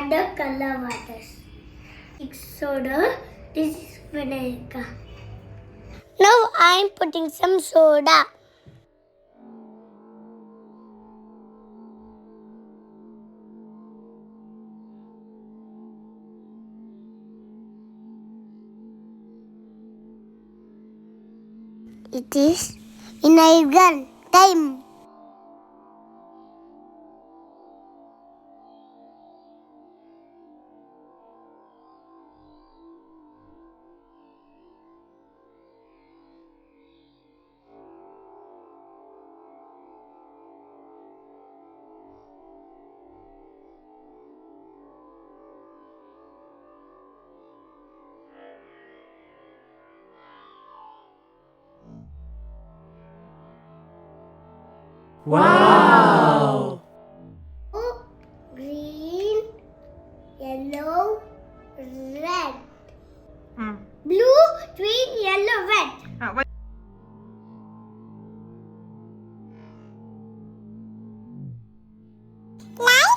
add the color waters. It's soda. This is vinegar. Now I'm putting some soda. It is vinegar time. Wow! Green, yellow, red. Blue, green, yellow, red. Now